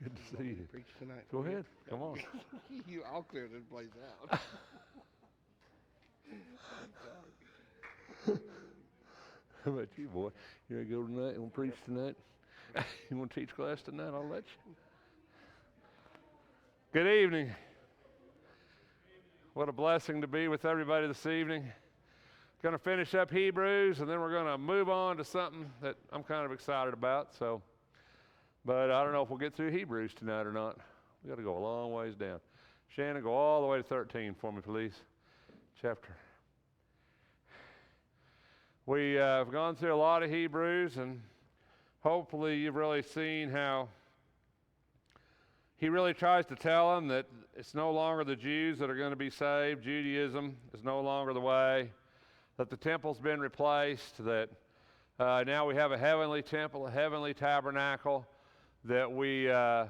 Good to see you. Preach tonight. Go ahead. Come on. I'll clear this place out. How about you, boy? You want to go tonight? You want to preach tonight? You want to teach class tonight? I'll let you. Good evening. What a blessing to be with everybody this evening. Going to finish up Hebrews, and then we're going to move on to something that I'm kind of excited about. But I don't know if we'll get through Hebrews tonight or not. We got to go a long ways down. Shannon, go all the way to 13 for me, please. Chapter. We have gone through a lot of Hebrews, and hopefully you've really seen how he really tries to tell them that it's no longer the Jews that are going to be saved. Judaism is no longer the way. That the temple's been replaced. That now we have a heavenly temple, a heavenly tabernacle. That we are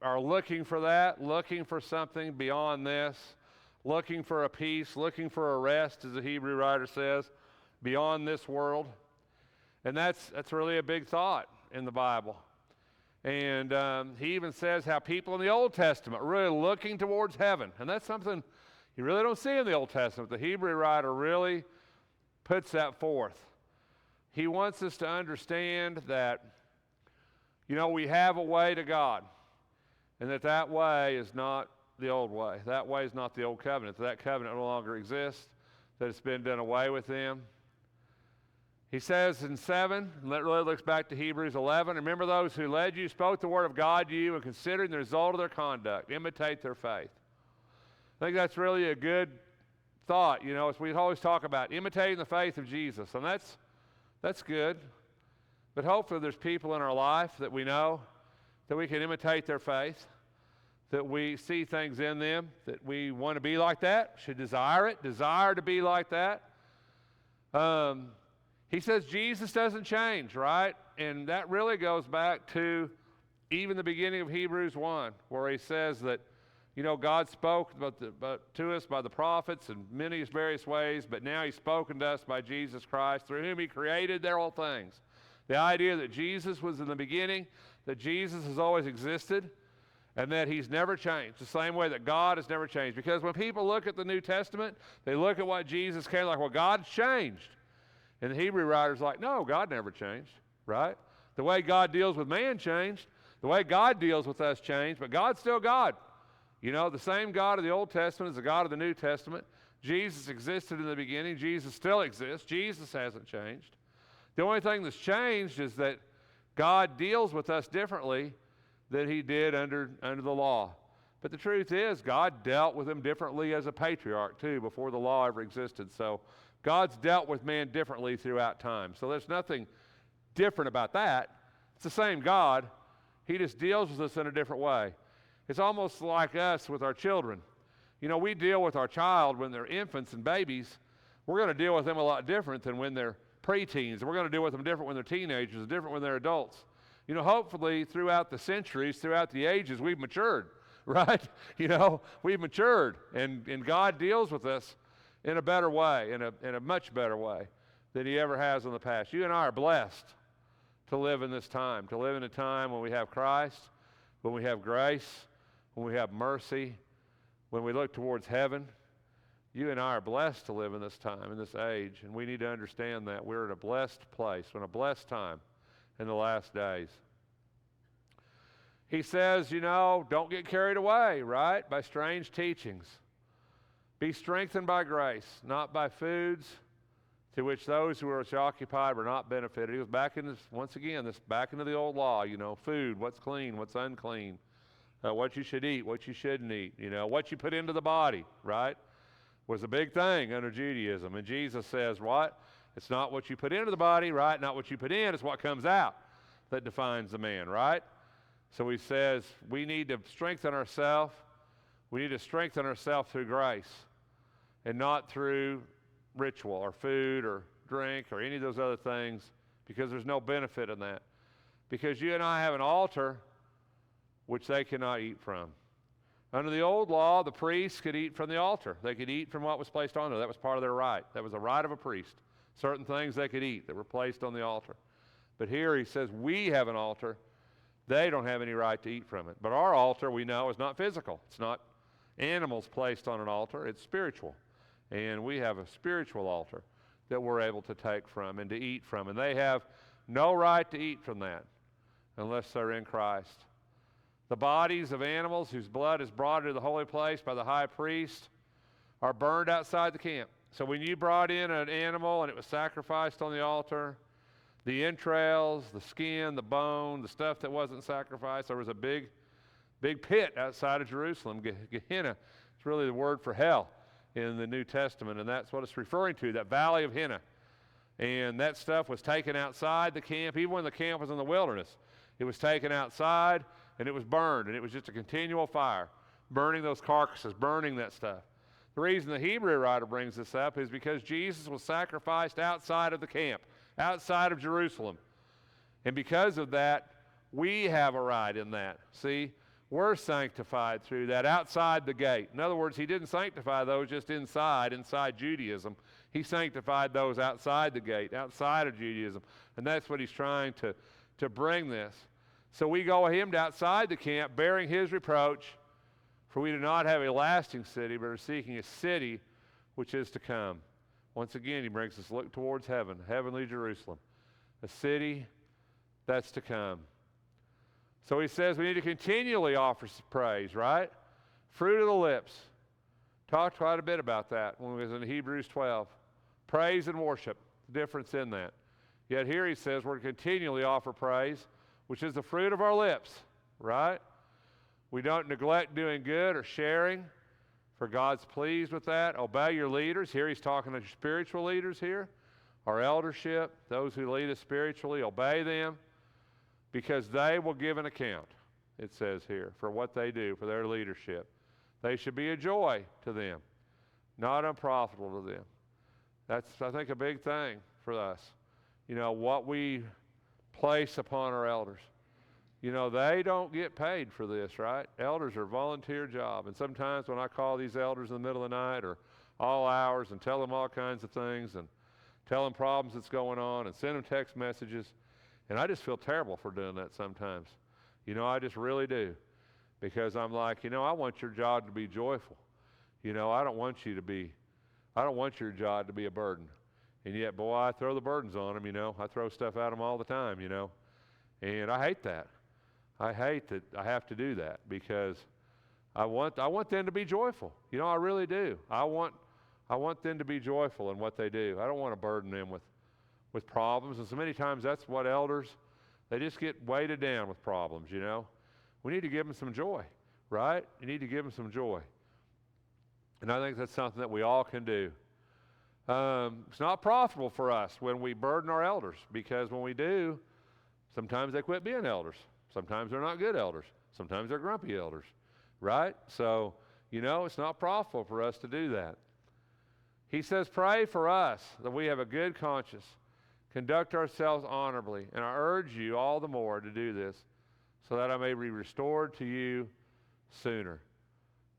looking for that, looking for something beyond this, looking for a peace, looking for a rest, as the Hebrew writer says, beyond this world. And that's really a big thought in the Bible. And he even says how people in the Old Testament are really looking towards heaven. And that's something you really don't see in the Old Testament. The Hebrew writer really puts that forth. He wants us to understand that, we have a way to God. And that way is not the old way. That way is not the old covenant. That covenant no longer exists. That it's been done away with them. He says in 7, and that really looks back to Hebrews 11, remember those who led you, spoke the word of God to you, and considering the result of their conduct, imitate their faith. I think that's really a good thought. As we always talk about, imitating the faith of Jesus, and that's good. But hopefully there's people in our life that we know that we can imitate their faith, that we see things in them, that we want to be like that, should desire to be like that. He says Jesus doesn't change, right? And that really goes back to even the beginning of Hebrews 1, where he says that, God spoke to us by the prophets in many various ways, but now he's spoken to us by Jesus Christ, through whom he created all things. The idea that Jesus was in the beginning, that Jesus has always existed, and that he's never changed, the same way that God has never changed. Because when people look at the New Testament, they look at what Jesus came like, well, God's changed. And the Hebrew writer's like, no, God never changed, right? The way God deals with man changed. The way God deals with us changed, but God's still God. The same God of the Old Testament is the God of the New Testament. Jesus existed in the beginning. Jesus still exists. Jesus hasn't changed. The only thing that's changed is that God deals with us differently than he did under the law. But the truth is, God dealt with them differently as a patriarch, too, before the law ever existed. So God's dealt with man differently throughout time. So there's nothing different about that. It's the same God. He just deals with us in a different way. It's almost like us with our children. We deal with our child when they're infants and babies. We're going to deal with them a lot different than when they're preteens. We're going to deal with them different when they're teenagers, different when they're adults. Hopefully throughout the centuries, throughout the ages, we've matured, right? We've matured, and God deals with us in a better way, in a much better way than he ever has in the past. You and I are blessed to live in this time, to live in a time when we have Christ, when we have grace, when we have mercy, when we look towards heaven. You and I are blessed to live in this time, in this age, and we need to understand that we're in a blessed place, in a blessed time in the last days. He says, don't get carried away, right, by strange teachings. Be strengthened by grace, not by foods to which those who are occupied were not benefited. He was back in this, once again, back into the old law, food, what's clean, what's unclean, what you should eat, what you shouldn't eat, what you put into the body, right, was a big thing under Judaism. And Jesus says, what? It's not what you put into the body, right? Not what you put in, it's what comes out that defines the man, right? So he says we need to strengthen ourselves. We need to strengthen ourselves through grace and not through ritual or food or drink or any of those other things, because there's no benefit in that. Because you and I have an altar which they cannot eat from. Under the old law, the priests could eat from the altar. They could eat from what was placed on there. That was part of their right. That was a right of a priest. Certain things they could eat that were placed on the altar. But here he says we have an altar They don't have any right to eat from it. But our altar, we know, is not physical. It's not animals placed on an altar. It's spiritual. And we have a spiritual altar that we're able to take from and to eat from. And they have no right to eat from that unless they're in Christ. The bodies of animals whose blood is brought into the holy place by the high priest are burned outside the camp. So when you brought in an animal and it was sacrificed on the altar, the entrails, the skin, the bone, the stuff that wasn't sacrificed, there was a big pit outside of Jerusalem. Gehenna, it's really the word for hell in the New Testament, and that's what it's referring to, that valley of Hinnom. And that stuff was taken outside the camp, even when the camp was in the wilderness. It was taken outside, and it was burned, and it was just a continual fire, burning those carcasses, burning that stuff. The reason the Hebrew writer brings this up is because Jesus was sacrificed outside of the camp, outside of Jerusalem. And because of that, we have a right in that. See, we're sanctified through that, outside the gate. In other words, he didn't sanctify those just inside Judaism. He sanctified those outside the gate, outside of Judaism. And that's what he's trying to bring this. So we go hymned outside the camp, bearing his reproach, for we do not have a lasting city, but are seeking a city which is to come. Once again, he brings us look towards heaven, heavenly Jerusalem, a city that's to come. So he says we need to continually offer praise, right? Fruit of the lips. Talked quite a bit about that when we was in Hebrews 12. Praise and worship, the difference in that. Yet here he says we're to continually offer praise, which is the fruit of our lips, right? We don't neglect doing good or sharing, for God's pleased with that. Obey your leaders. Here he's talking to spiritual leaders here. Our eldership, those who lead us spiritually, obey them, because they will give an account, it says here, for what they do, for their leadership. They should be a joy to them, not unprofitable to them. That's, I think, a big thing for us. You know, what we place upon our elders. You know, they don't get paid for this, right? Elders are a volunteer job. And sometimes when I call these elders in the middle of the night or all hours and tell them all kinds of things and tell them problems that's going on and send them text messages, and I just feel terrible for doing that sometimes. You know, I just really do. Because I'm like, you know, I want your job to be joyful. You know, I don't want your job to be a burden. And yet, boy, I throw the burdens on them, you know. I throw stuff at them all the time, you know. And I hate that. I hate that I have to do that because I want them to be joyful. You know, I really do. I want them to be joyful in what they do. I don't want to burden them with problems. And so many times that's what elders, they just get weighted down with problems, you know. We need to give them some joy, right? You need to give them some joy. And I think that's something that we all can do. It's not profitable for us when we burden our elders, because when we do, sometimes they quit being elders. Sometimes they're not good elders. Sometimes they're grumpy elders, right? So, you know, it's not profitable for us to do that. He says, pray for us that we have a good conscience, conduct ourselves honorably, and I urge you all the more to do this, so that I may be restored to you sooner.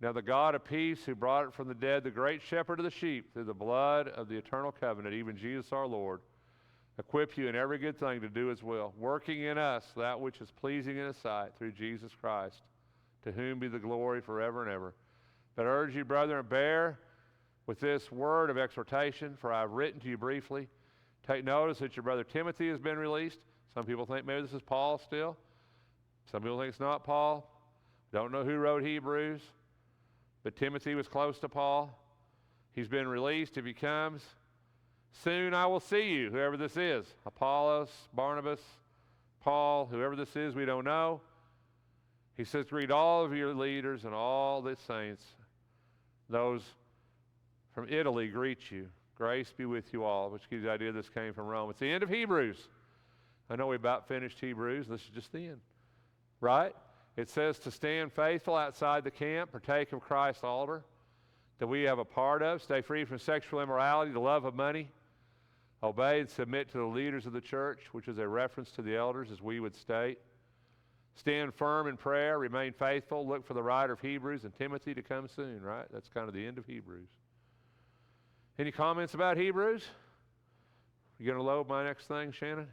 Now the God of peace, who brought it from the dead, the great shepherd of the sheep, through the blood of the eternal covenant, even Jesus our Lord, equip you in every good thing to do his will, working in us that which is pleasing in his sight, through Jesus Christ, to whom be the glory forever and ever. But I urge you, brethren, bear with this word of exhortation, for I have written to you briefly. Take notice that your brother Timothy has been released. Some people think maybe this is Paul still. Some people think it's not Paul. Don't know who wrote Hebrews. But Timothy was close to Paul. He's been released. If he comes, soon I will see you, whoever this is. Apollos, Barnabas, Paul, whoever this is, we don't know. He says, greet all of your leaders and all the saints. Those from Italy greet you. Grace be with you all, which gives you the idea this came from Rome. It's the end of Hebrews. I know we about finished Hebrews. This is just the end. Right? It says to stand faithful outside the camp, partake of Christ's altar, that we have a part of, stay free from sexual immorality, the love of money, obey and submit to the leaders of the church, which is a reference to the elders, as we would state. Stand firm in prayer, remain faithful, look for the writer of Hebrews and Timothy to come soon, right? That's kind of the end of Hebrews. Any comments about Hebrews? You going to load my next thing, Shannon?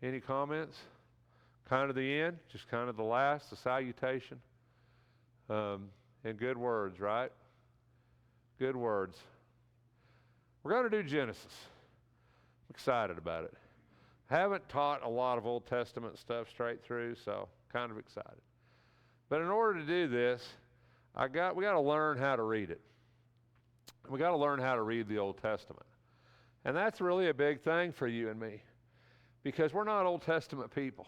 Any comments? kind of the end, just kind of the last, the salutation. And good words, right? Good words. We're going to do Genesis. I'm excited about it. Haven't taught a lot of Old Testament stuff straight through, so kind of excited. But in order to do this, we got to learn how to read it. We got to learn how to read the Old Testament. And that's really a big thing for you and me, because we're not Old Testament people,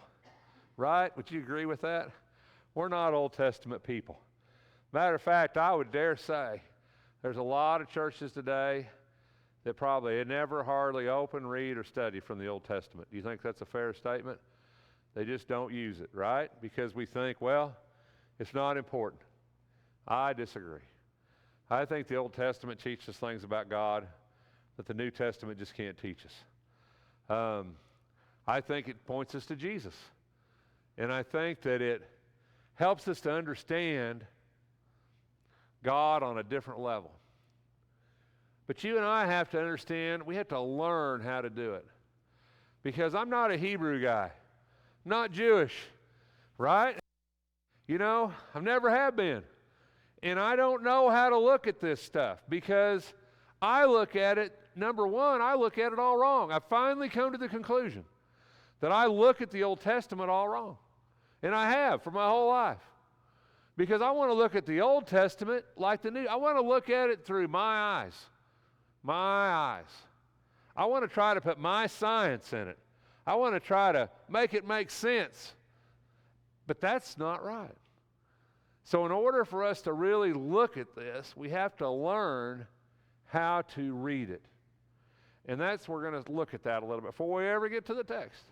right? Would you agree with that? We're not Old Testament people. Matter of fact, I would dare say there's a lot of churches today that probably had never hardly open, read, or study from the Old Testament. Do you think that's a fair statement? They just don't use it, right? Because we think, well, it's not important. I disagree. I think the Old Testament teaches us things about God that the New Testament just can't teach us. I think it points us to Jesus. And I think that it helps us to understand God on a different level. But you and I have to understand, we have to learn how to do it. Because I'm not a Hebrew guy, not Jewish, right? You know, I've never have been. And I don't know how to look at this stuff, because I look at it, number one, I look at it all wrong. I've finally come to the conclusion that I look at the Old Testament all wrong. And I have for my whole life. Because I want to look at the Old Testament like the New. I want to look at it through my eyes. My eyes. I want to try to put my science in it. I want to try to make it make sense. But that's not right. So in order for us to really look at this, we have to learn how to read it. And we're going to look at that a little bit. Before we ever get to the text,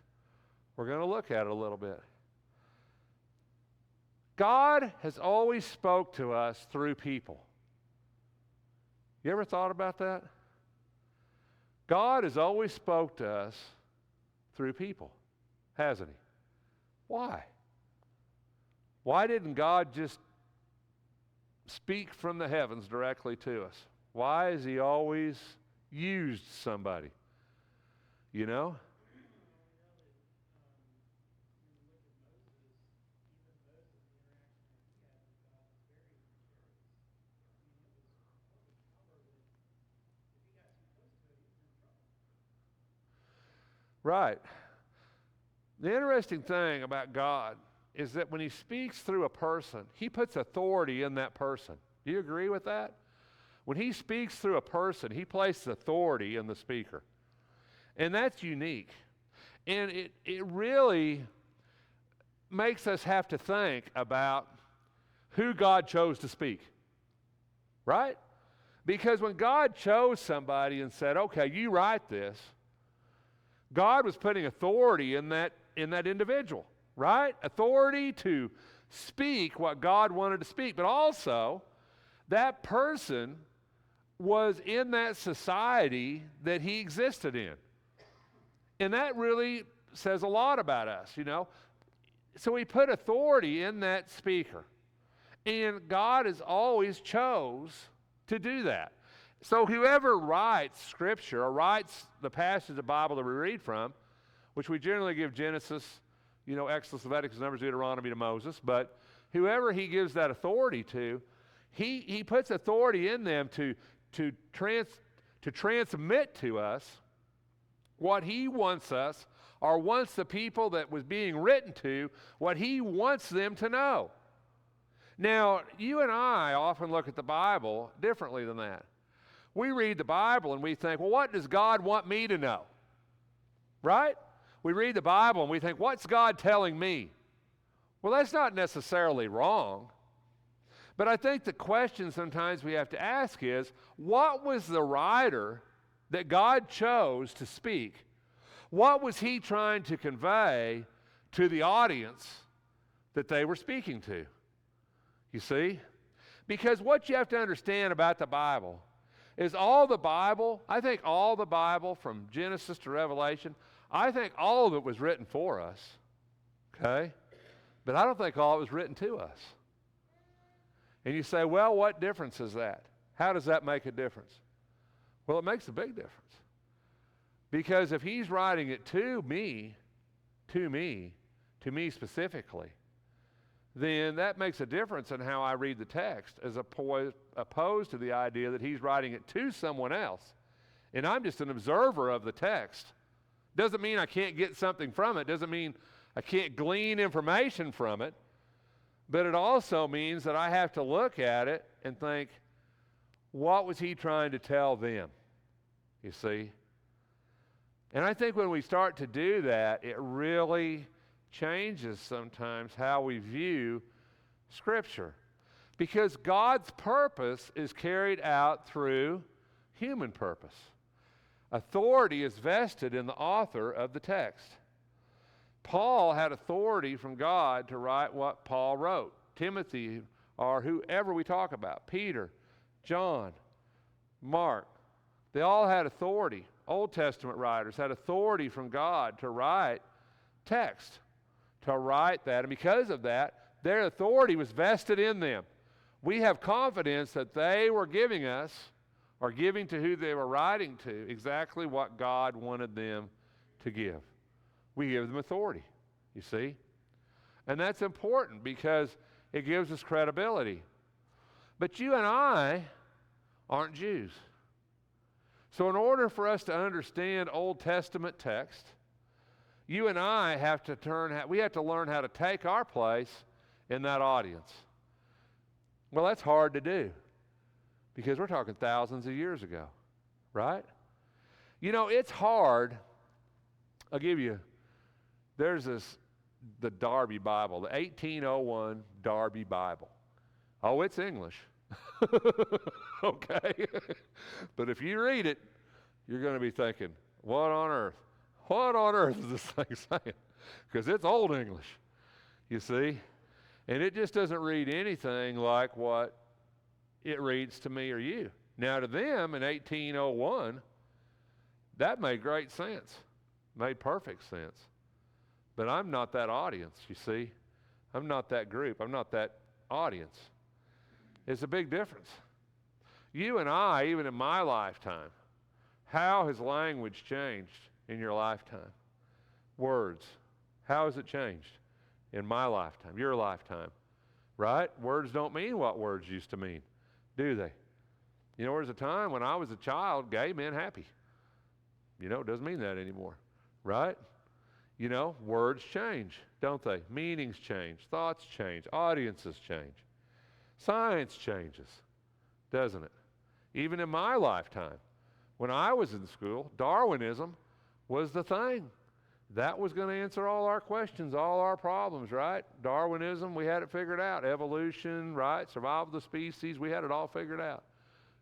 we're going to look at it a little bit. God has always spoke to us through people. You ever thought about that? God has always spoke to us through people, hasn't he? Why? Why didn't God just speak from the heavens directly to us? Why has he always used somebody? You know? Right. The interesting thing about God is that when he speaks through a person, he puts authority in that person. Do you agree with that? When he speaks through a person, he places authority in the speaker. And that's unique. And it really makes us have to think about who God chose to speak. Right? Because when God chose somebody and said, okay, you write this, God was putting authority in that individual, right? Authority to speak what God wanted to speak. But also, that person was in that society that he existed in. And that really says a lot about us, you know. So he put authority in that speaker. And God has always chose to do that. So whoever writes Scripture or writes the passage of the Bible that we read from, which we generally give Genesis, you know, Exodus, Leviticus, Numbers, Deuteronomy to Moses, but whoever he gives that authority to, he puts authority in them to transmit to us what he wants us, or wants the people that was being written to, what he wants them to know. Now, you and I often look at the Bible differently than that. We read the Bible and we think, well, what does God want me to know? Right? We read the Bible and we think, what's God telling me? Well, that's not necessarily wrong. But I think the question sometimes we have to ask is, what was the writer that God chose to speak? What was he trying to convey to the audience that they were speaking to? You see? Because what you have to understand about the Bible is all the Bible, I think all the Bible from Genesis to Revelation, I think all of it was written for us, okay? But I don't think all it was written to us. And you say, well, what difference is that? How does that make a difference? Well, it makes a big difference. Because if he's writing it to me, to me specifically, then that makes a difference in how I read the text as opposed to the idea that he's writing it to someone else. And I'm just an observer of the text. Doesn't mean I can't get something from it. Doesn't mean I can't glean information from it. But it also means that I have to look at it and think, what was he trying to tell them? You see? And I think when we start to do that, it really changes sometimes how we view Scripture. Because God's purpose is carried out through human purpose. Authority is vested in the author of the text. Paul had authority from God to write what Paul wrote. Timothy, or whoever we talk about, Peter, John, Mark, they all had authority. Old Testament writers had authority from God to write text, to write that. And because of that, their authority was vested in them. We have confidence that they were giving us, or giving to who they were writing to, exactly what God wanted them to give. We give them authority, you see? And that's important because it gives us credibility. But you and I aren't Jews. So in order for us to understand Old Testament text, you and I have to learn how to take our place in that audience. Well, that's hard to do because we're talking thousands of years ago, right? You know, it's hard. There's the Darby Bible, the 1801 Darby Bible. Oh, it's English. Okay? But if you read it, you're going to be thinking, what on earth? What on earth is this thing saying? Because it's Old English, you see? And it just doesn't read anything like what it reads to me or you. Now to them in 1801, that made great sense, made perfect sense. But I'm not that audience, you see? I'm not that group. I'm not that audience. It's a big difference. You and I, even in my lifetime, how has language changed in your lifetime? Words. How has it changed in my lifetime, your lifetime? Right? Words don't mean what words used to mean, do they? You know, there was a time when I was a child, gay men happy. You know, it doesn't mean that anymore, right? You know, words change, don't they? Meanings change, thoughts change, audiences change. Science changes, doesn't it? Even in my lifetime, when I was in school, Darwinism was the thing. That was going to answer all our questions, all our problems, right? Darwinism, we had it figured out. Evolution, right? Survival of the species, we had it all figured out.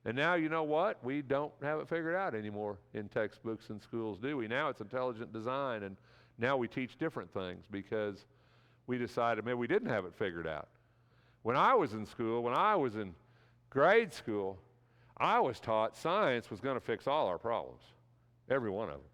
And now, you know what? We don't have it figured out anymore in textbooks and schools, do we? Now it's intelligent design, and now we teach different things because we decided maybe we didn't have it figured out. When I was in school, when I was in grade school, I was taught science was going to fix all our problems, every one of them,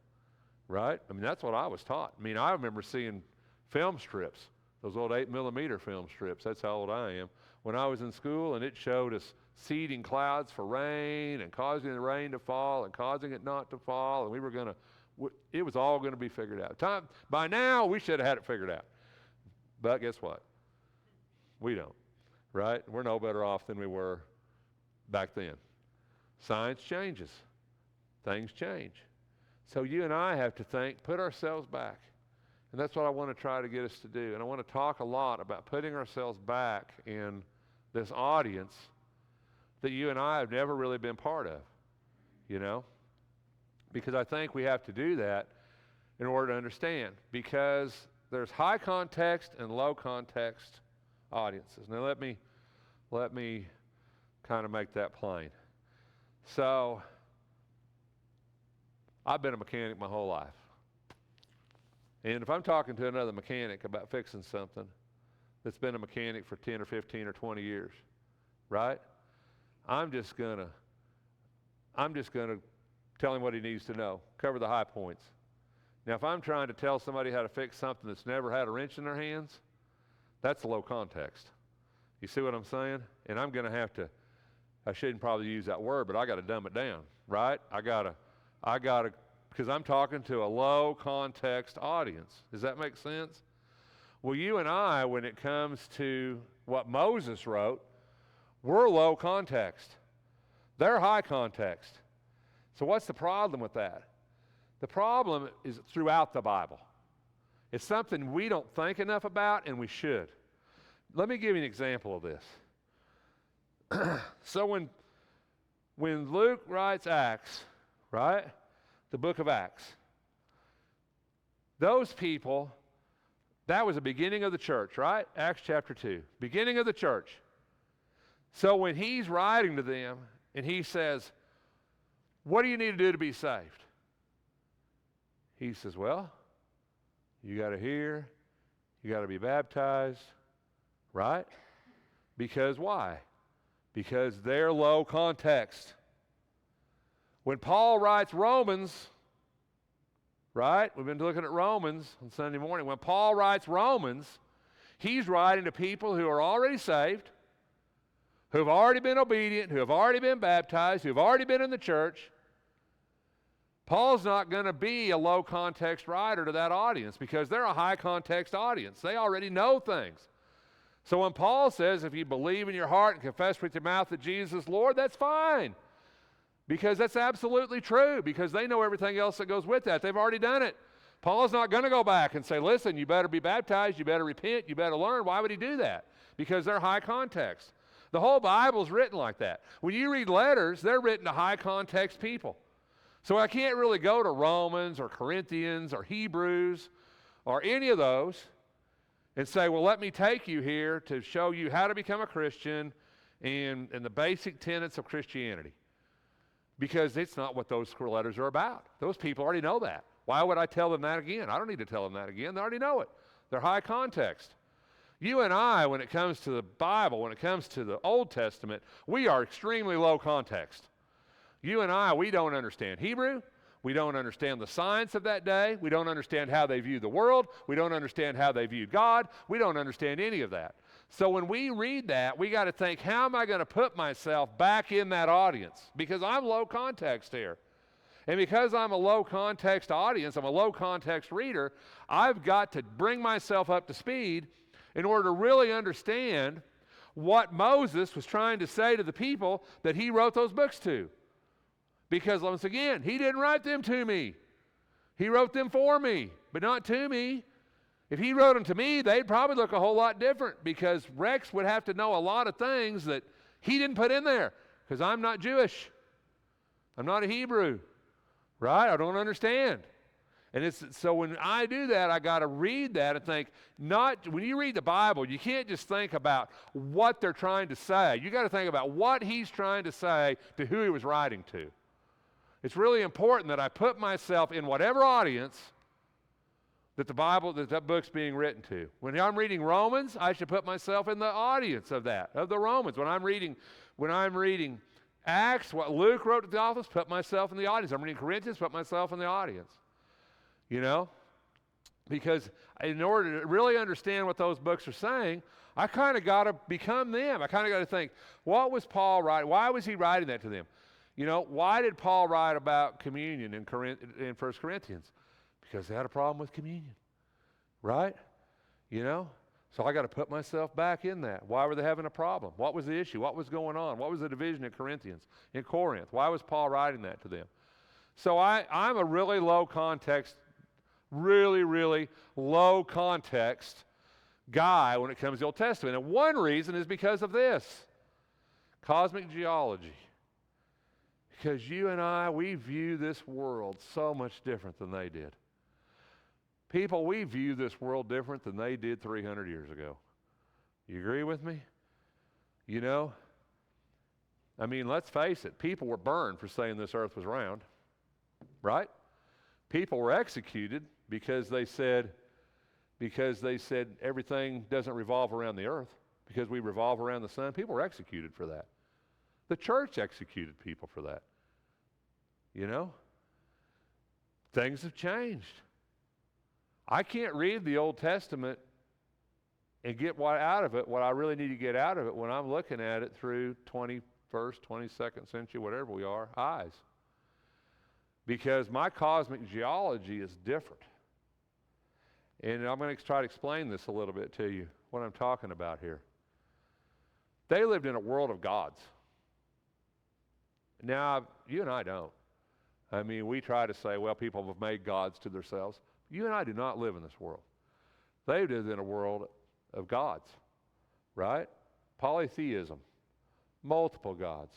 right? I mean, that's what I was taught. I mean, I remember seeing film strips, those old 8mm film strips. That's how old I am. When I was in school, and it showed us seeding clouds for rain and causing the rain to fall and causing it not to fall, and we were going to, it was all going to be figured out. By now, we should have had it figured out. But guess what? We don't. Right? We're no better off than we were back then. Science changes. Things change. So you and I have to put ourselves back. And that's what I want to try to get us to do. And I want to talk a lot about putting ourselves back in this audience that you and I have never really been part of, you know? Because I think we have to do that in order to understand. Because there's high context and low context audiences. Now let me kind of make that plain. So I've been a mechanic my whole life. And if I'm talking to another mechanic about fixing something that's been a mechanic for 10 or 15 or 20 years, right? I'm just going to tell him what he needs to know, cover the high points. Now if I'm trying to tell somebody how to fix something that's never had a wrench in their hands, that's low context. You see what I'm saying? And I'm going to have to, I shouldn't probably use that word, but I got to dumb it down, right? I got to, because I'm talking to a low context audience. Does that make sense? Well, you and I, when it comes to what Moses wrote, we're low context. They're high context. So what's the problem with that? The problem is throughout the Bible. It's something we don't think enough about, and we should. Let me give you an example of this. So when Luke writes Acts, right, the book of Acts, those people, that was the beginning of the church, right? Acts chapter 2, beginning of the church. So when he's writing to them and he says, what do you need to do to be saved? He says, well, you got to hear, you got to be baptized, right? Because why? Because they're low context. When Paul writes Romans, right? We've been looking at Romans on Sunday morning. When Paul writes Romans, he's writing to people who are already saved, who have already been obedient, who have already been baptized, who have already been in the church. Paul's not going to be a low context writer to that audience because they're a high context audience. They already know things. So when Paul says, if you believe in your heart and confess with your mouth that Jesus is Lord, that's fine. Because that's absolutely true, because they know everything else that goes with that. They've already done it. Paul's not going to go back and say, listen, you better be baptized, you better repent, you better learn. Why would he do that? Because they're high context. The whole Bible's written like that. When you read letters, they're written to high context people. So I can't really go to Romans or Corinthians or Hebrews or any of those and say, well, let me take you here to show you how to become a Christian and the basic tenets of Christianity. Because it's not what those letters are about. Those people already know that. Why would I tell them that again? I don't need to tell them that again. They already know it. They're high context. You and I, when it comes to the Bible, when it comes to the Old Testament, we are extremely low context. You and I, we don't understand Hebrew. We don't understand the science of that day. We don't understand how they viewed the world. We don't understand how they viewed God. We don't understand any of that. So when we read that, we got to think, how am I going to put myself back in that audience? Because I'm low context here. And because I'm a low context audience, I'm a low context reader, I've got to bring myself up to speed in order to really understand what Moses was trying to say to the people that he wrote those books to. Because once again, he didn't write them to me. He wrote them for me, but not to me. If he wrote them to me, they'd probably look a whole lot different because Rex would have to know a lot of things that he didn't put in there because I'm not Jewish. I'm not a Hebrew, right? I don't understand. And so when I do that, I got to read that and think, when you read the Bible, you can't just think about what they're trying to say. You got to think about what he's trying to say to who he was writing to. It's really important that I put myself in whatever audience that that book's being written to. When I'm reading Romans, I should put myself in the audience of the Romans. When I'm reading Acts, what Luke wrote to the authors, put myself in the audience. I'm reading Corinthians, put myself in the audience. You know? Because in order to really understand what those books are saying, I kind of got to become them. I kind of got to think, what was Paul writing? Why was he writing that to them? You know, why did Paul write about communion in 1 Corinthians? Because they had a problem with communion, right? You know? So I got to put myself back in that. Why were they having a problem? What was the issue? What was going on? What was the division in Corinth? Why was Paul writing that to them? So I'm a really low context, really low context guy when it comes to the Old Testament. And one reason is because of this, cosmic geology. Because you and I, we view this world so much different than they did. People, we view this world different than they did 300 years ago. You agree with me? You know? I mean, let's face it. People were burned for saying this earth was round. Right? People were executed because they said everything doesn't revolve around the earth, because we revolve around the sun. People were executed for that. The church executed people for that. You know? Things have changed. I can't read the Old Testament and get what I really need to get out of it when I'm looking at it through 21st, 22nd century, whatever we are, eyes. Because my cosmic geology is different. And I'm going to try to explain this a little bit to you, what I'm talking about here. They lived in a world of gods. Now, you and I don't. I mean, we try to say, well, people have made gods to themselves. You and I do not live in this world. They lived in a world of gods, right? Polytheism, multiple gods.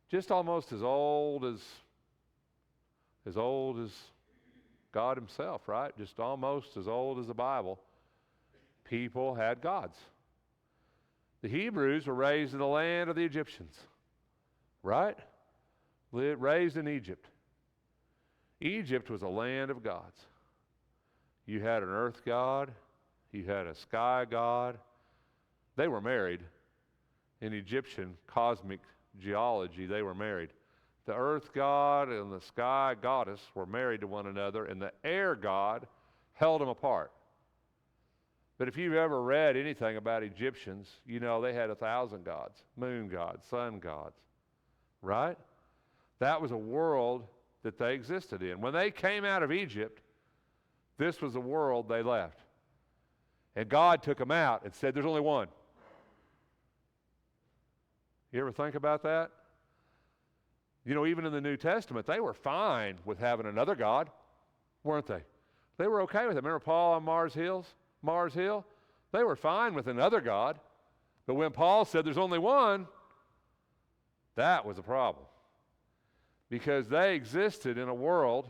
Just almost as old as God himself, right? Just almost as old as the Bible. People had gods. The Hebrews were raised in the land of the Egyptians, right? Raised in Egypt. Egypt was a land of gods. You had an earth god. You had a sky god. They were married. In Egyptian cosmic geology, they were married. The earth god and the sky goddess were married to one another, and the air god held them apart. But if you've ever read anything about Egyptians, you know they had 1,000 gods, moon gods, sun gods, right? That was a world that they existed in. When they came out of Egypt, this was the world they left. And God took them out and said, there's only one. You ever think about that? You know, even in the New Testament, they were fine with having another God, weren't they? They were okay with it. Remember Paul on Mars Hill? They were fine with another God. But when Paul said there's only one, that was a problem. Because they existed in a world,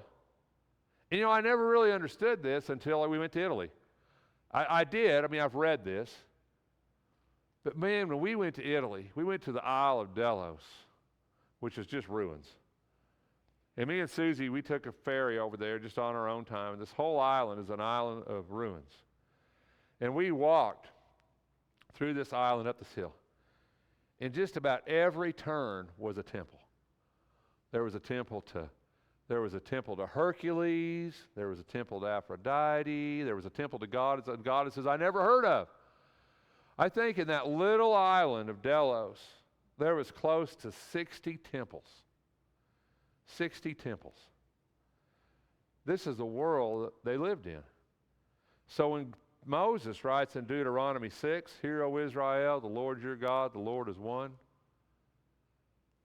and you know, I never really understood this until we went to Italy. I did, I've read this. But man, when we went to Italy, we went to the Isle of Delos, which is just ruins. And me and Susie, we took a ferry over there just on our own time, and this whole island is an island of ruins. And we walked through this island up this hill. And just about every turn was a temple. There was a temple to Hercules, there was a temple to Aphrodite, there was a temple to gods and goddesses I never heard of. I think in that little island of Delos, there was close to 60 temples. 60 temples. This is the world that they lived in. So when Moses writes in Deuteronomy 6, "Hear, O Israel, the Lord your God, the Lord is one,"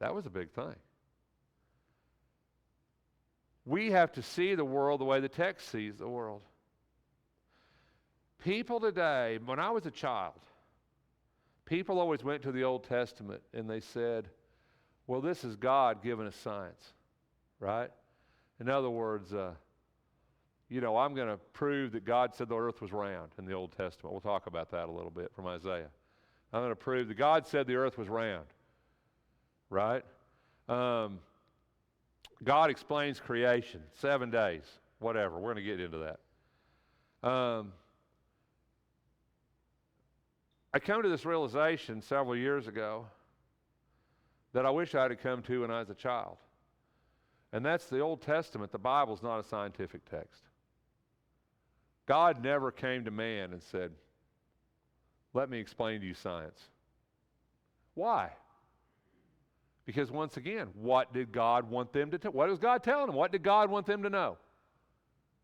that was a big thing. We have to see the world the way the text sees the world. People today, when I was a child, people always went to the Old Testament and they said, well, this is God giving us science, right? In other words, I'm going to prove that God said the earth was round in the Old Testament. We'll talk about that a little bit from Isaiah. I'm going to prove that God said the earth was round, right? God explains creation, 7 days, whatever. We're going to get into that. I come to this realization several years ago that I wish I had come to when I was a child. And that's the Old Testament. The Bible's not a scientific text. God never came to man and said, let me explain to you science. Why? Because once again, what did God want them to tell? What was God telling them? What did God want them to know?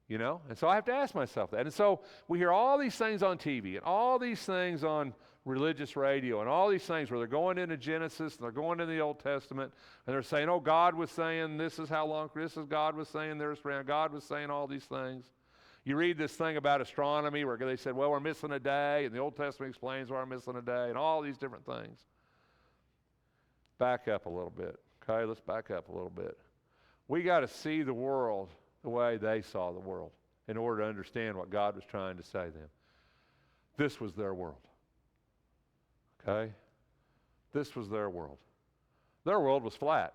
And so I have to ask myself that. And so we hear all these things on TV and all these things on religious radio and all these things where they're going into Genesis and they're going into the Old Testament and they're saying, oh, God was saying this is how long, this is God was saying there's round, God was saying all these things. You read this thing about astronomy where they said, well, we're missing a day, and the Old Testament explains why we're missing a day and all these different things. Back up a little bit, okay? Let's back up a little bit. We got to see the world the way they saw the world in order to understand what God was trying to say to them. This was their world, okay? This was their world. Their world was flat.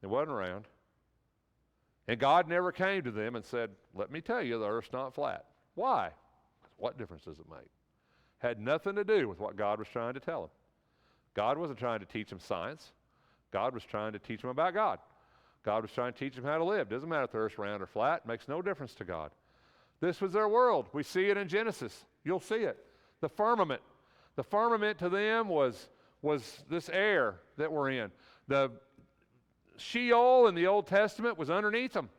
It wasn't round. And God never came to them and said, let me tell you, the earth's not flat. Why? What difference does it make? Had nothing to do with what God was trying to tell them. God wasn't trying to teach them science. God was trying to teach them about God. God was trying to teach them how to live. Doesn't matter if the earth's round or flat. It makes no difference to God. This was their world. We see it in Genesis. You'll see it. The firmament. The firmament to them was this air that we're in. The Sheol in the Old Testament was underneath them.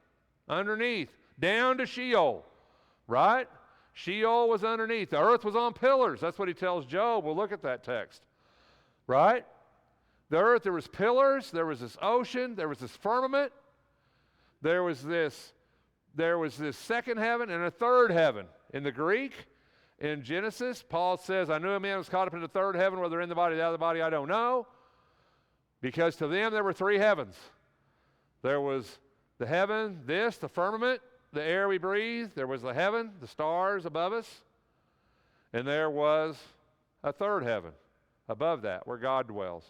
Underneath. Down to Sheol. right? Sheol was underneath. The earth was on pillars. That's what he tells Job. We'll look at that text, right? The earth, there was pillars, there was this ocean, there was this firmament, there was this second heaven and a third heaven. In the Greek, in Genesis, Paul says, I knew a man was caught up in the third heaven, whether in the body or the other body, I don't know. Because to them there were three heavens. There was the heaven, the firmament, the air we breathe. There was the heaven, the stars above us. And there was a third heaven above that where God dwells.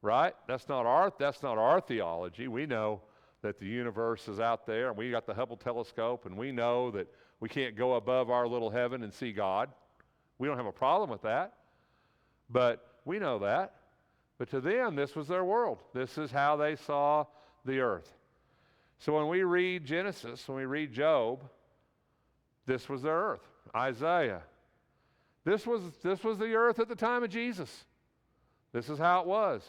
Right? That's not our theology. We know that the universe is out there, and we got the Hubble telescope, and we know that we can't go above our little heaven and see God. We don't have a problem with that. But we know that. But to them, this was their world. This is how they saw the earth. So when we read Genesis, when we read Job, this was their earth. Isaiah. This was the earth at the time of Jesus. This is how it was.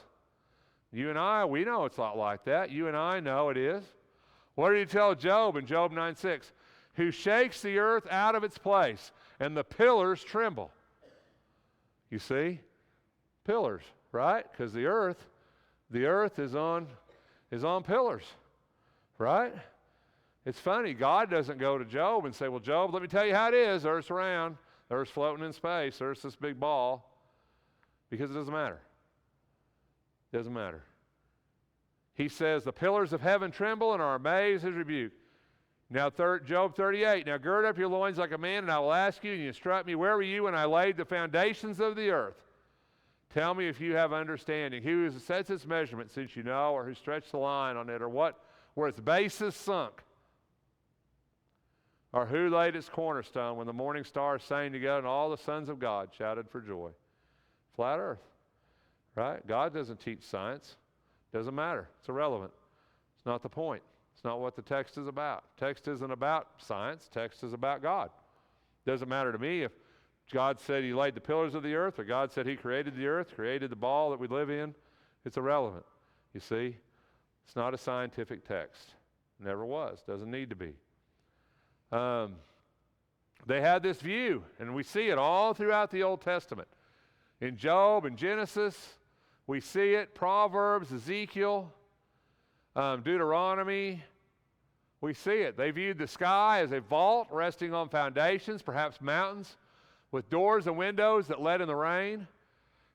You and I, we know it's not like that. You and I know it is. What did he tell Job in Job 9:6? Who shakes the earth out of its place, and the pillars tremble. You see? Pillars, right? Because the earth is on pillars, right? It's funny, God doesn't go to Job and say, well, Job, let me tell you how it is. Earth's round. Earth's floating in space. Earth's this big ball. Because it doesn't matter. It doesn't matter. He says, the pillars of heaven tremble and are amazed at his rebuke. Now, Job 38, now gird up your loins like a man, and I will ask you, and you instruct me, where were you when I laid the foundations of the earth? Tell me if you have understanding. Who sets its measurement, since you know, or who stretched the line on it, or where its base is sunk? Or who laid its cornerstone when the morning stars sang together and all the sons of God shouted for joy? Flat earth, right? God doesn't teach science. Doesn't matter. It's irrelevant. It's not the point. It's not what the text is about. Text isn't about science. Text is about God. Doesn't matter to me if God said he laid the pillars of the earth, or God said he created the earth, created the ball that we live in. It's irrelevant. You see? It's not a scientific text. Never was. Doesn't need to be. They had this view, and we see it all throughout the Old Testament. In Job and Genesis, we see it. Proverbs, Ezekiel, Deuteronomy, we see it. They viewed the sky as a vault resting on foundations, perhaps mountains, with doors and windows that let in the rain.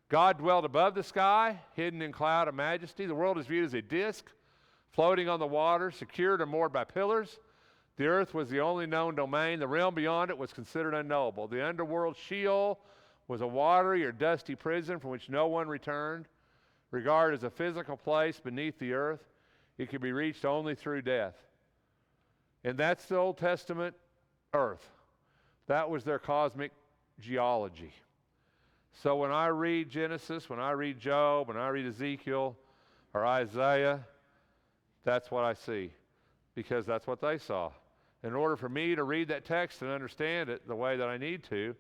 God dwelled above the sky, hidden in cloud of majesty. The world is viewed as a disk floating on the water, secured or moored by pillars. The earth was the only known domain. The realm beyond it was considered unknowable. The underworld, Sheol, was a watery or dusty prison from which no one returned. Regarded as a physical place beneath the earth, it could be reached only through death. And that's the Old Testament earth. That was their cosmic geology. So when I read Genesis, when I read Job, when I read Ezekiel or Isaiah, that's what I see, because that's what they saw. In order for me to read that text and understand it the way that I need to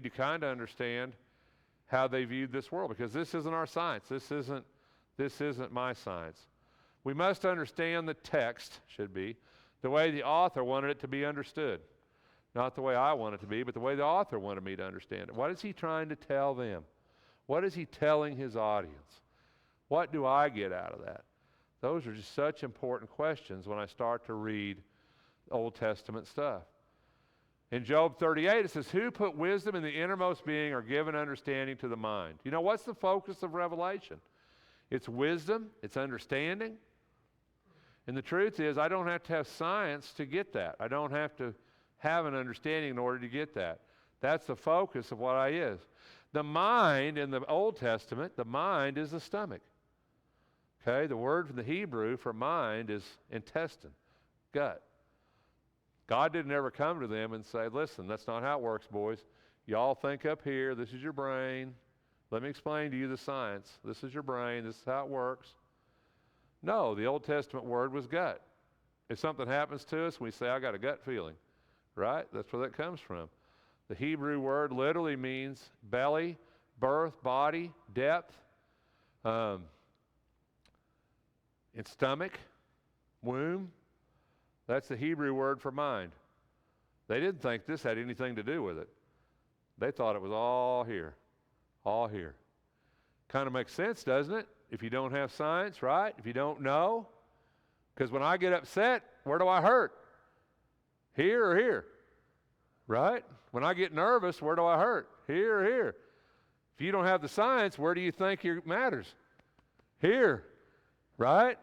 kind of understand how they viewed this world, because this isn't our science. This isn't my science. We must understand the text, should be, the way the author wanted it to be understood. Not the way I want it to be, but the way the author wanted me to understand it. What is he trying to tell them? What is he telling his audience? What do I get out of that? Those are just such important questions when I start to read Old Testament stuff. In Job 38, it says, who put wisdom in the innermost being or given understanding to the mind? You know, what's the focus of Revelation? It's wisdom, it's understanding. And the truth is, I don't have to have science to get that. I don't have to have an understanding in order to get that. That's the focus of what I is. The mind in the Old Testament, the mind is the stomach. Okay, the word from the Hebrew for mind is intestine, gut. God didn't ever come to them and say, listen, that's not how it works, boys. Y'all think up here, this is your brain. Let me explain to you the science. This is your brain, this is how it works. No, the Old Testament word was gut. If something happens to us, we say, I got a gut feeling, right? That's where that comes from. The Hebrew word literally means belly, birth, body, depth, and stomach, womb. That's the Hebrew word for mind. They didn't think this had anything to do with it. They thought it was all here. All here. Kind of makes sense, doesn't it? If you don't have science, right? If you don't know. Because when I get upset, where do I hurt? Here or here? Right? When I get nervous, where do I hurt? Here or here? If you don't have the science, where do you think it matters? Here. Right?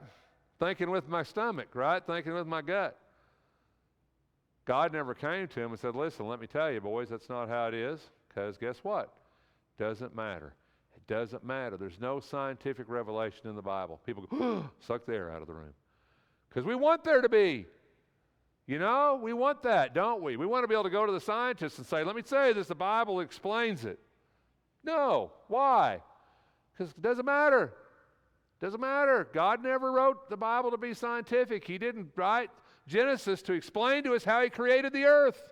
Thinking with my stomach, right? Thinking with my gut. God never came to him and said, listen, let me tell you, boys, that's not how it is. Because guess what? Doesn't matter. It doesn't matter. There's no scientific revelation in the Bible. People go, suck the air out of the room. Because we want there to be. You know, we want that, don't we? We want to be able to go to the scientists and say, let me say this, the Bible explains it. No. Why? Because it doesn't matter. It doesn't matter. God never wrote the Bible to be scientific. He didn't write Genesis to explain to us how he created the earth.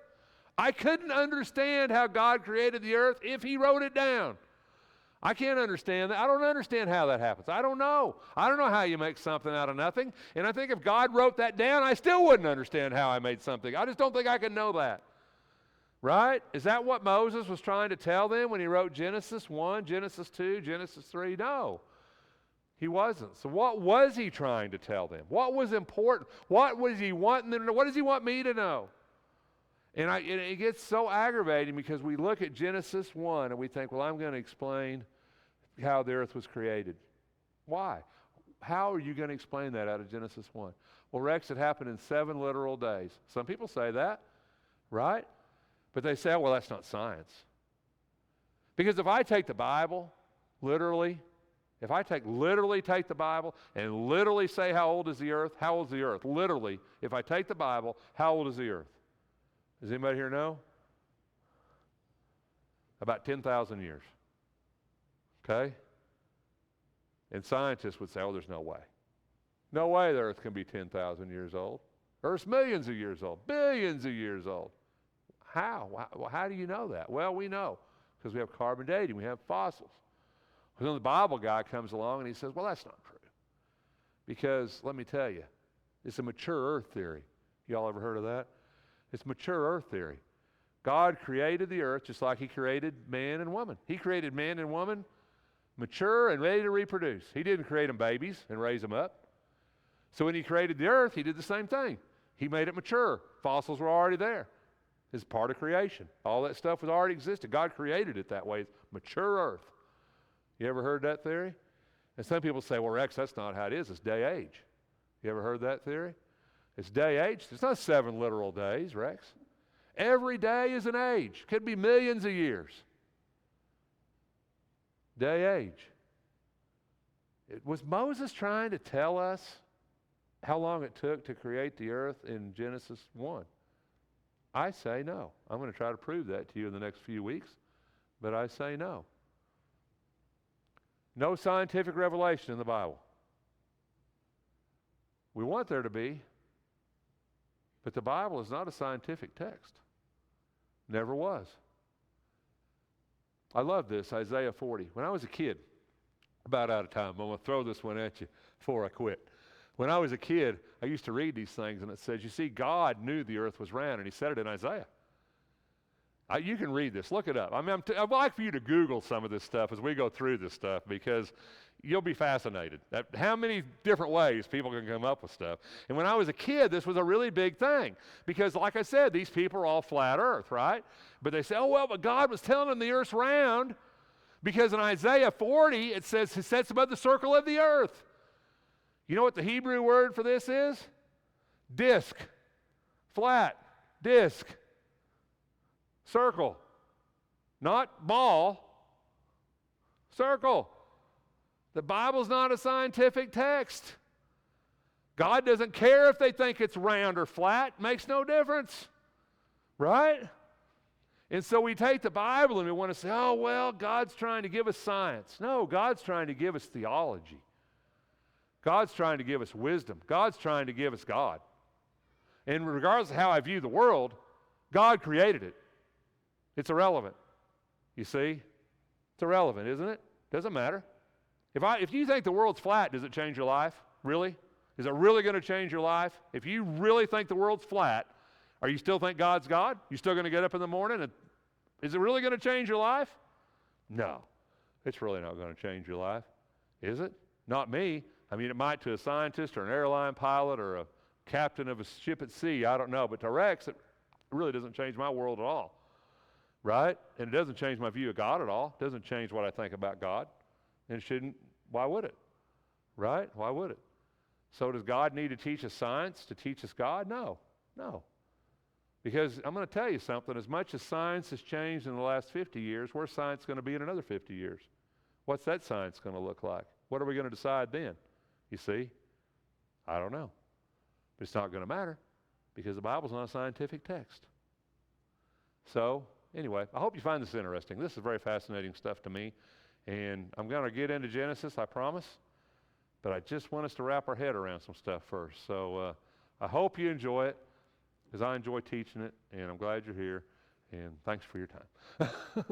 I couldn't understand how God created the earth if he wrote it down. I can't understand that. I don't understand how that happens. I don't know. I don't know how you make something out of nothing. And I think if God wrote that down, I still wouldn't understand how I made something. I just don't think I can know that. Right? Is that what Moses was trying to tell them when he wrote Genesis 1, Genesis 2, Genesis 3? No. He wasn't. So what was he trying to tell them? What was important? What was he wanting them to know? What does he want me to know? And it gets so aggravating because we look at Genesis 1 and we think, well, I'm going to explain how the earth was created. Why? How are you going to explain that out of Genesis 1? Well, Rex, it happened in 7 literal days. Some people say that, right? But they say, well, that's not science. Because if I take the Bible literally, if I literally take the Bible and literally say how old is the earth, how old is the earth? Literally, if I take the Bible, how old is the earth? Does anybody here know? About 10,000 years. Okay? And scientists would say, oh, there's no way. No way the earth can be 10,000 years old. Earth's millions of years old, billions of years old. How? Well, how do you know that? Well, we know because we have carbon dating, we have fossils. But then the Bible guy comes along and he says, well, that's not true. Because, let me tell you, it's a mature earth theory. Y'all ever heard of that? It's mature earth theory. God created the earth just like he created man and woman. He created man and woman mature and ready to reproduce. He didn't create them babies and raise them up. So when he created the earth, he did the same thing. He made it mature. Fossils were already there. It's part of creation. All that stuff was already existed. God created it that way. It's mature earth. You ever heard that theory? And some people say, well, Rex, that's not how it is. It's day age. You ever heard that theory? It's day age. It's not 7 literal days, Rex. Every day is an age. Could be millions of years. Day age. Was Moses trying to tell us how long it took to create the earth in Genesis 1? I say no. I'm going to try to prove that to you in the next few weeks, but I say no. No scientific revelation in the Bible. We want there to be, but the Bible is not a scientific text. Never was. I love this, Isaiah 40. When I was a kid, about out of time, I'm going to throw this one at you before I quit. When I was a kid, I used to read these things, and it says, you see, God knew the earth was round, and he said it in Isaiah. You can read this. Look it up. I'd like for you to Google some of this stuff as we go through this stuff because you'll be fascinated at how many different ways people can come up with stuff. And when I was a kid, this was a really big thing because, like I said, these people are all flat earth, right? But they say, oh, well, but God was telling them the earth's round because in Isaiah 40, it says he sits above the circle of the earth. You know what the Hebrew word for this is? Disc. Flat. Disc. Circle. Not ball. Circle. The Bible's not a scientific text. God doesn't care if they think it's round or flat. Makes no difference. Right? And so we take the Bible and we want to say, oh, well, God's trying to give us science. No, God's trying to give us theology. God's trying to give us wisdom. God's trying to give us God. And regardless of how I view the world, God created it. It's irrelevant. You see? It's irrelevant, isn't it? Doesn't matter. If you think the world's flat, does it change your life? Really? Is it really going to change your life? If you really think the world's flat, Are you still think God's God? You still going to get up in the morning? And is it really going to change your life? No, it's really not going to change your life. Is it? Not me. I mean, it might to a scientist or an airline pilot or a captain of a ship at sea. I don't know. But to Rex, it really doesn't change my world at all. Right? And it doesn't change my view of God at all. It doesn't change what I think about God. And it shouldn't. Why would it? Right? Why would it? So does God need to teach us science to teach us God? No. No. Because I'm going to tell you something. As much as science has changed in the last 50 years, where's science going to be in another 50 years? What's that science going to look like? What are we going to decide then? You see? I don't know. But it's not going to matter because the Bible's not a scientific text. So, anyway, I hope you find this interesting. This is very fascinating stuff to me. And I'm going to get into Genesis, I promise. But I just want us to wrap our head around some stuff first. So I hope you enjoy it, because I enjoy teaching it, and I'm glad you're here. And thanks for your time.